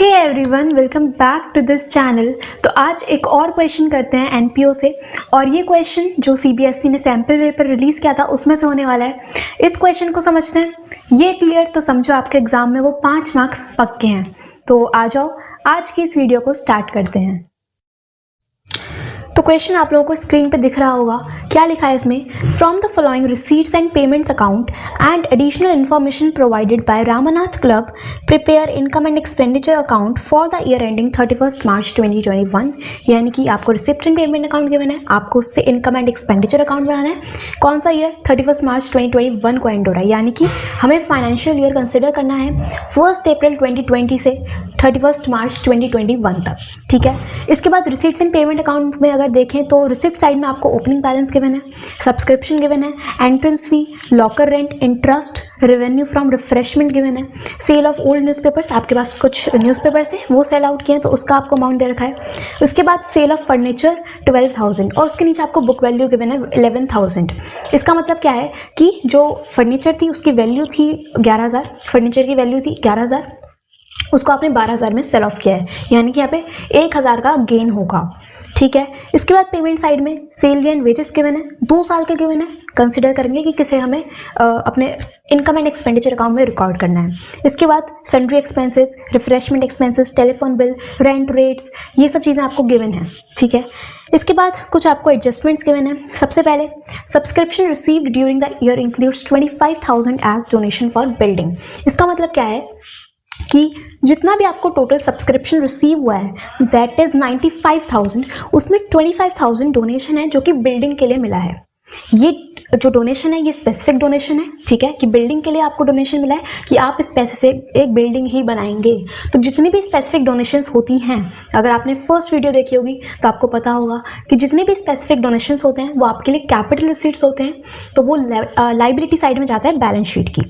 Hey everyone, welcome back to this channel. तो आज एक और क्वेश्चन करते हैं एनपीओ से, और ये क्वेश्चन जो सीबीएसई ने सैम्पल पेपर रिलीज़ किया था उसमें से होने वाला है। इस क्वेश्चन को समझते हैं, ये क्लियर तो समझो आपके एग्जाम में वो 5 मार्क्स पक्के हैं। तो आ जाओ, आज की इस वीडियो को स्टार्ट करते हैं। तो क्वेश्चन आप लोगों को स्क्रीन पे दिख रहा होगा, क्या लिखा है इसमें। From the following receipts and payments account and additional information provided by Ramanath club prepare income and expenditure account for the year ending 31 March 2021। यानी कि आपको receipt and payment account given है, आपको उससे इनकम एंड एक्सपेंडिचर अकाउंट बनाना है। कौन सा ईयर? 31 मार्च 2021 को एंड हो रहा है, यानी कि हमें फाइनेंशियल ईयर कंसिडर करना है 1 अप्रैल 2020 से 31 मार्च 2021 तक। ठीक है, इसके बाद रिसीट्स एंड पेमेंट अकाउंट में अगर देखें तो रिसिप्ट साइड में आपको ओपनिंग बैलेंस गिवन है, सब्सक्रिप्शन गिवन है, entrance fee, locker rent, interest, revenue from refreshment given है, सेल ऑफ ओल्ड न्यूज़पेपर्स, आपके पास कुछ न्यूज़पेपर्स थे वो सेल आउट किए हैं तो उसका आपको अमाउंट दे रखा है। उसके बाद सेल ऑफ फर्नीचर 12,000 और उसके नीचे आपको बुक वैल्यू गिवन है 11,000। इसका मतलब क्या है कि जो फर्नीचर थी उसकी वैल्यू थी 11,000, फर्नीचर की वैल्यू थी 11,000, उसको आपने 12,000 में सेल ऑफ किया है, यानी कि यहाँ पे 1,000 का गेन होगा। ठीक है, इसके बाद पेमेंट साइड में सैलरी एंड वेजेस गिवन है, 2 साल के गिवन है। कंसिडर करेंगे कि किसे हमें अपने इनकम एंड एक्सपेंडिचर अकाउंट में रिकॉर्ड करना है। इसके बाद sundry expenses, refreshment expenses, telephone bill, rent rates, ये सब चीज़ें आपको गिवन है। ठीक है, इसके बाद कुछ आपको एडजस्टमेंट्स गिवन है। सबसे पहले subscription received during the year includes 25,000 as donation for building. इसका मतलब क्या है कि जितना भी आपको टोटल सब्सक्रिप्शन रिसीव हुआ है दैट इज़ 95,000, उसमें 25,000 डोनेशन है जो कि बिल्डिंग के लिए मिला है। ये जो डोनेशन है ये स्पेसिफिक डोनेशन है, ठीक है, कि बिल्डिंग के लिए आपको डोनेशन मिला है कि आप इस पैसे से एक बिल्डिंग ही बनाएंगे। तो जितनी भी स्पेसिफिक डोनेशंस होती हैं, अगर आपने फर्स्ट वीडियो देखी होगी तो आपको पता होगा कि जितने भी स्पेसिफिक डोनेशंस होते हैं वो आपके लिए कैपिटल रिसीट्स होते हैं, तो वो लाइबिलिटी साइड में जाता है बैलेंस शीट की।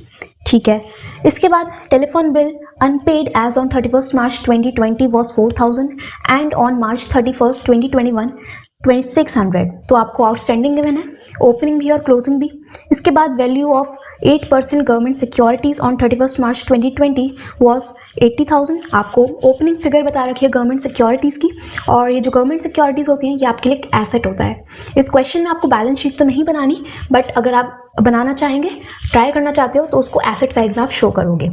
ठीक है, इसके बाद telephone bill unpaid as on 31 March 2020 was 4,000 and on March 31 2021 2,600। तो आपको आउटस्टैंडिंग गिवन है, ओपनिंग भी और क्लोजिंग भी। इसके बाद value of 8% government securities on 31 March 2020 was 80,000। आपको ओपनिंग फिगर बता रखी है गवर्नमेंट सिक्योरिटीज़ की, और ये जो गवर्नमेंट सिक्योरिटीज़ होती हैं ये आपके लिए एक एसेट होता है। इस क्वेश्चन में आपको बैलेंस शीट तो नहीं बनानी, बट अगर आप बनाना चाहेंगे, ट्राई करना चाहते हो तो उसको एसेट साइड में आप शो करोगे।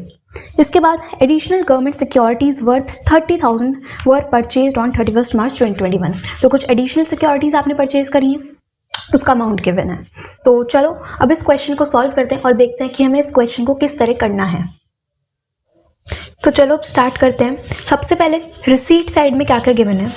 इसके बाद additional government securities worth 30,000 were purchased on 31 March 2021। तो कुछ एडिशनल सिक्योरिटीज़ आपने परचेज करी हैं, उसका अमाउंट गिवन है। तो चलो अब इस क्वेश्चन को सॉल्व करते हैं और देखते हैं कि हमें इस क्वेश्चन को किस तरह करना है। तो चलो अब स्टार्ट करते हैं। सबसे पहले रिसीट साइड में क्या क्या गिवन है।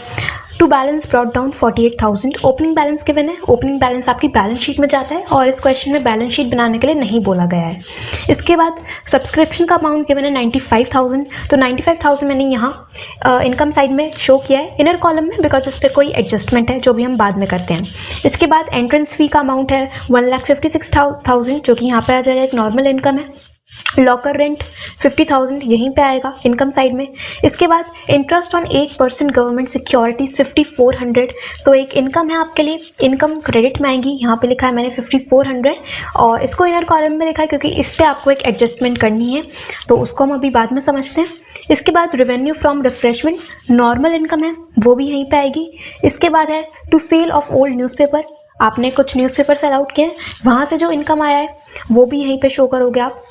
To balance brought down 48,000, opening balance given है। ओपनिंग बैलेंस आपकी बैलेंस शीट में जाता है और इस क्वेश्चन में बैलेंस शीट बनाने के लिए नहीं बोला गया है। इसके बाद सब्सक्रिप्शन का अमाउंट गिवन है 95,000, तो 95,000 मैंने यहाँ इनकम साइड में शो किया है इनर कॉलम में, बिकॉज इस पर कोई एडजस्टमेंट है जो भी हम बाद में करते हैं। इसके बाद एंट्रेंस फी का अमाउंट है 1,56,000, जो कि यहाँ पर आ जाएगा, एक नॉर्मल इनकम है। लॉकर रेंट 50,000 यहीं पे आएगा इनकम साइड में। इसके बाद इंटरेस्ट ऑन 8% गवर्नमेंट सिक्योरिटीज 5,400, तो एक इनकम है आपके लिए, इनकम क्रेडिट में आएगी। यहाँ पे लिखा है मैंने 5,400 और इसको इनर कॉलम में लिखा है क्योंकि इस पर आपको एक एडजस्टमेंट करनी है, तो उसको हम अभी बाद में समझते हैं। इसके बाद revenue from refreshment normal income है, वो भी यहीं पर आएगी। इसके बाद है to sale of old newspaper, आपने कुछ न्यूज़पेपर सेल आउट किए, वहाँ से जो इनकम आया है वो भी यहीं पर शो करोगे आप।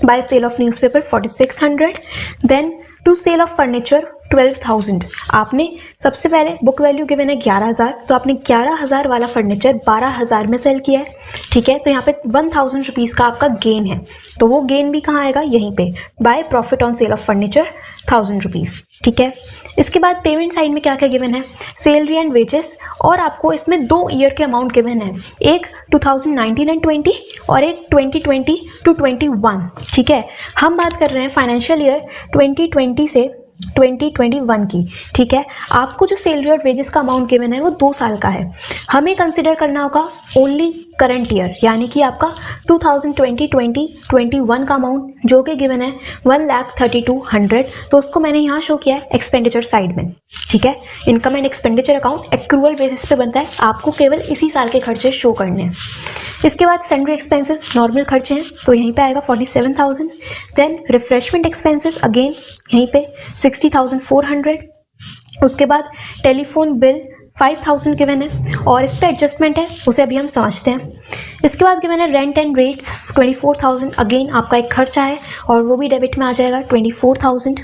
By sale of newspaper 4,600, then to sale of furniture 12,000। आपने सबसे पहले बुक वैल्यू गिवन है 11,000, तो आपने 11,000 वाला फर्नीचर 12,000 में सेल किया है। ठीक है, तो यहाँ पे 1,000 रुपीज़ का आपका गेन है, तो वो गेन भी कहाँ आएगा, यहीं पे, by profit on sale of furniture 1,000 rupees. ठीक है, इसके बाद पेमेंट साइड में क्या क्या गिवन है, सैलरी एंड वेजेस, और आपको इसमें 2 ईयर के अमाउंट गिवन है, एक 2019 एंड 20 और एक 2020 to 21। ठीक है, हम बात कर रहे हैं फाइनेंशियल ईयर 2020 से 2021 की। ठीक है, आपको जो सैलरी और वेजेस का अमाउंट गिवन है वो 2 साल का है, हमें कंसिडर करना होगा ओनली करंट ईयर यानी कि आपका 2020-21 का अमाउंट जो कि गिवन है 1,32,100, तो उसको मैंने यहाँ शो किया है एक्सपेंडिचर साइड में, ठीक है। Income and expenditure account accrual basis पे बनता है, आपको केवल इसी साल के खर्चे शो करने हैं। इसके बाद सैलरी एक्सपेंसेस नॉर्मल खर्चे हैं तो यहीं पे आएगा 47,000। देन रिफ्रेशमेंट एक्सपेंसेस अगेन यहीं पे 60,400। उसके बाद टेलीफोन बिल 5,000 गिवन है और इस पर एडजस्टमेंट है, उसे अभी हम समझते हैं। इसके बाद गिवन है रेंट एंड रेट्स 24,000, अगेन आपका एक खर्चा है और वो भी डेबिट में आ जाएगा 24,000।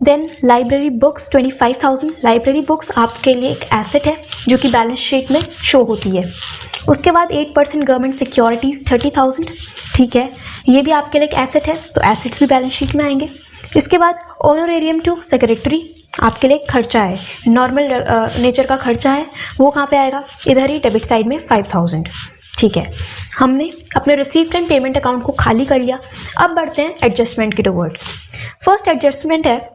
Then library books 25,000, library books आपके लिए एक एसेट है जो कि बैलेंस शीट में शो होती है। उसके बाद 8% गवर्नमेंट सिक्योरिटीज़ 30,000, ठीक है, ये भी आपके लिए एक एसेट है तो एसेट्स भी बैलेंस शीट में आएंगे। इसके बाद ऑनरेरियम टू सेक्रेटरी आपके लिए खर्चा है, नॉर्मल नेचर का खर्चा है, वो कहाँ पे आएगा, इधर ही डेबिट साइड में 5,000, ठीक है। हमने अपने रिसीप्ट एंड पेमेंट अकाउंट को खाली कर लिया। अब बढ़ते हैं एडजस्टमेंट के टुवर्ड्स। फर्स्ट एडजस्टमेंट है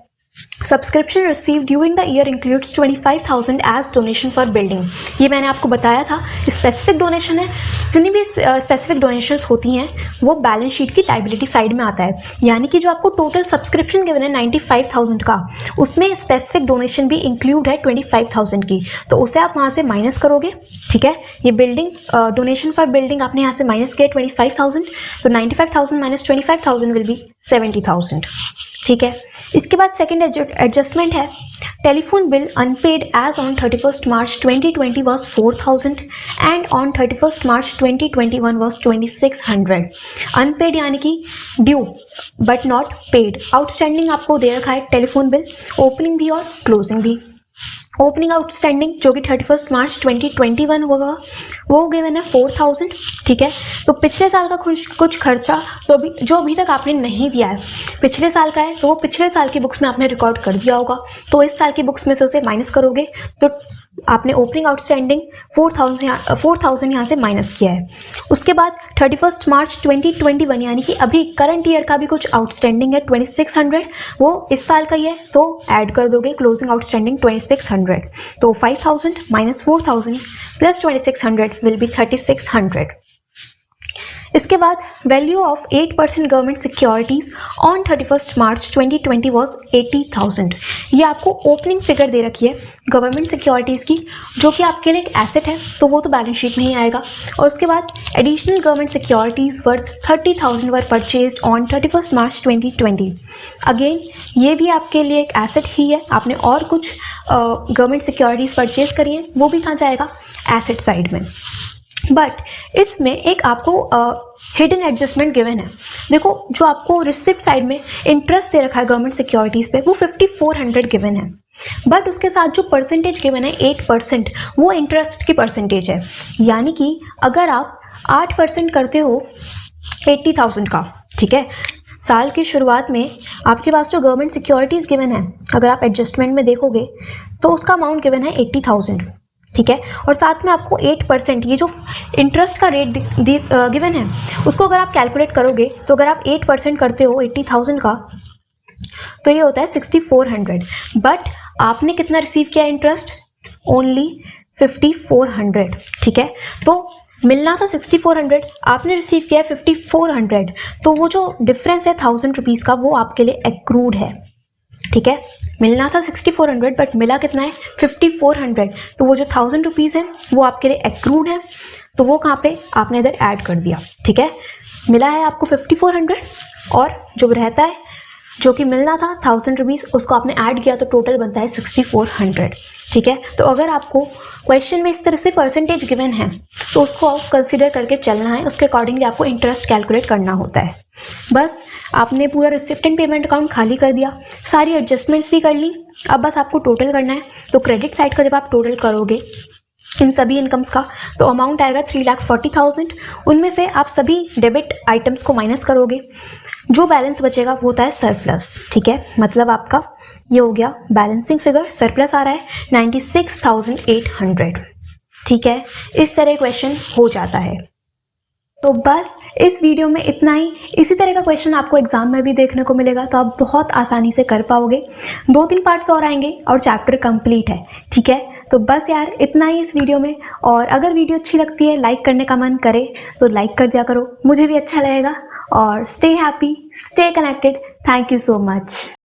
subscription receive during the year includes 25,000 as donation for building. ये मैंने आपको बताया था, स्पेसिफिक डोनेशन है, जितनी भी स्पेसिफिक डोनेशंस होती हैं वो बैलेंस शीट की लाइबिलिटी साइड में आता है। यानी कि जो आपको टोटल सब्सक्रिप्शन गिवन है 95,000 का, उसमें स्पेसिफिक डोनेशन भी इंक्लूड है 25,000 की, तो उसे आप वहाँ से माइनस करोगे, ठीक है। ये बिल्डिंग डोनेशन फॉर बिल्डिंग आपने यहाँ से माइनस किया 25,000, तो 95,000 माइनस 25,000 विल बी 70,000, ठीक है। इसके बाद सेकेंड एडजस्टमेंट है telephone bill unpaid as on 31st March 2020 was 4,000 and on 31st March 2021 was 2,600। Unpaid यानी कि due but not paid, outstanding आपको दे रखा है टेलीफोन बिल, ओपनिंग भी और क्लोजिंग भी। ओपनिंग आउटस्टैंडिंग जो कि 31st March 2021 होगा वो गिवन है 4,000, ठीक है। तो पिछले साल का कुछ खर्चा तो अभी तक आपने नहीं दिया है, पिछले साल का है तो वो पिछले साल की बुक्स में आपने रिकॉर्ड कर दिया होगा, तो इस साल की बुक्स में से उसे माइनस करोगे तो आपने ओपनिंग आउटस्टैंडिंग 4,000 यहाँ से माइनस किया है। उसके बाद 31st March 2021 यानी कि अभी करंट ईयर का भी कुछ आउटस्टैंडिंग है 2,600, वो इस साल का ही है तो ऐड कर दोगे क्लोजिंग आउटस्टैंडिंग 2,600, तो 5,000 माइनस 4,000 प्लस 2,600 विल बी 3,600। इसके बाद value of 8% government securities on 31st March 2020 was 80,000। ये आपको ओपनिंग फिगर दे रखी है गवर्नमेंट सिक्योरिटीज़ की, जो कि आपके लिए एक एसेट है तो वो तो बैलेंस शीट में ही आएगा। और उसके बाद additional government securities worth 30,000 were purchased on 31st March 2020। Again ये भी आपके लिए एक एसेट ही है, आपने और कुछ गवर्नमेंट सिक्योरिटीज़ परचेज करी है, वो भी कहाँ जाएगा, एसेट साइड में। बट इसमें एक आपको हिडन एडजस्टमेंट गिवन है। देखो जो आपको रिसिप्ट साइड में इंटरेस्ट दे रखा है गवर्नमेंट सिक्योरिटीज़ पे वो 5,400 गिवन है, बट उसके साथ जो परसेंटेज गिवन है 8%, वो इंटरेस्ट की परसेंटेज है। यानी कि अगर आप 8% करते हो 80,000 का, ठीक है, साल की शुरुआत में आपके पास जो गवर्नमेंट सिक्योरिटीज़ गिवन है अगर आप एडजस्टमेंट में देखोगे तो उसका अमाउंट गिवन है 80,000, ठीक है। और साथ में आपको 8% ये जो इंटरेस्ट का रेट गिवन है उसको अगर आप कैलकुलेट करोगे तो अगर आप 8% करते हो 80,000 का तो ये होता है 6,400, बट आपने कितना रिसीव किया इंटरेस्ट, ओनली 5,400, ठीक है। तो मिलना था 6,400, आपने रिसीव किया है 5,400, तो वो जो डिफरेंस है 1,000 रुपीज़ का वो आपके लिए एक्रूड है, ठीक है। मिलना था 6,400 बट मिला कितना है 5,400, तो वो जो 1,000 रुपीज़ है वो आपके लिए एक्रूड है, तो वो कहाँ पे आपने इधर ऐड कर दिया, ठीक है। मिला है आपको 5,400 और जो रहता है जो कि मिलना था 1,000 रुपीज़ उसको आपने ऐड किया तो टोटल बनता है 6,400, ठीक है। तो अगर आपको क्वेश्चन में इस तरह से परसेंटेज गिवन है तो उसको आप कंसिडर करके चलना है, उसके अकॉर्डिंगली आपको इंटरेस्ट कैलकुलेट करना होता है। बस आपने पूरा रिसिप्ट एंड पेमेंट अकाउंट खाली कर दिया, सारी एडजस्टमेंट्स भी कर ली, अब बस आपको टोटल करना है। तो क्रेडिट साइड का जब आप टोटल करोगे इन सभी इनकम्स का तो अमाउंट आएगा 3,40,000, उनमें से आप सभी डेबिट आइटम्स को माइनस करोगे, जो बैलेंस बचेगा वो होता है सरप्लस, ठीक है। मतलब आपका ये हो गया बैलेंसिंग फिगर, सरप्लस आ रहा है 96,800, ठीक है। इस तरह क्वेश्चन हो जाता है। तो बस इस वीडियो में इतना ही, इसी तरह का क्वेश्चन आपको एग्जाम में भी देखने को मिलेगा तो आप बहुत आसानी से कर पाओगे। 2-3 पार्ट्स और आएंगे और चैप्टर कंप्लीट है, ठीक है। तो बस यार इतना ही इस वीडियो में। और अगर वीडियो अच्छी लगती है, लाइक करने का मन करे तो लाइक कर दिया करो, मुझे भी अच्छा लगेगा। और stay happy, stay connected. Thank you so much.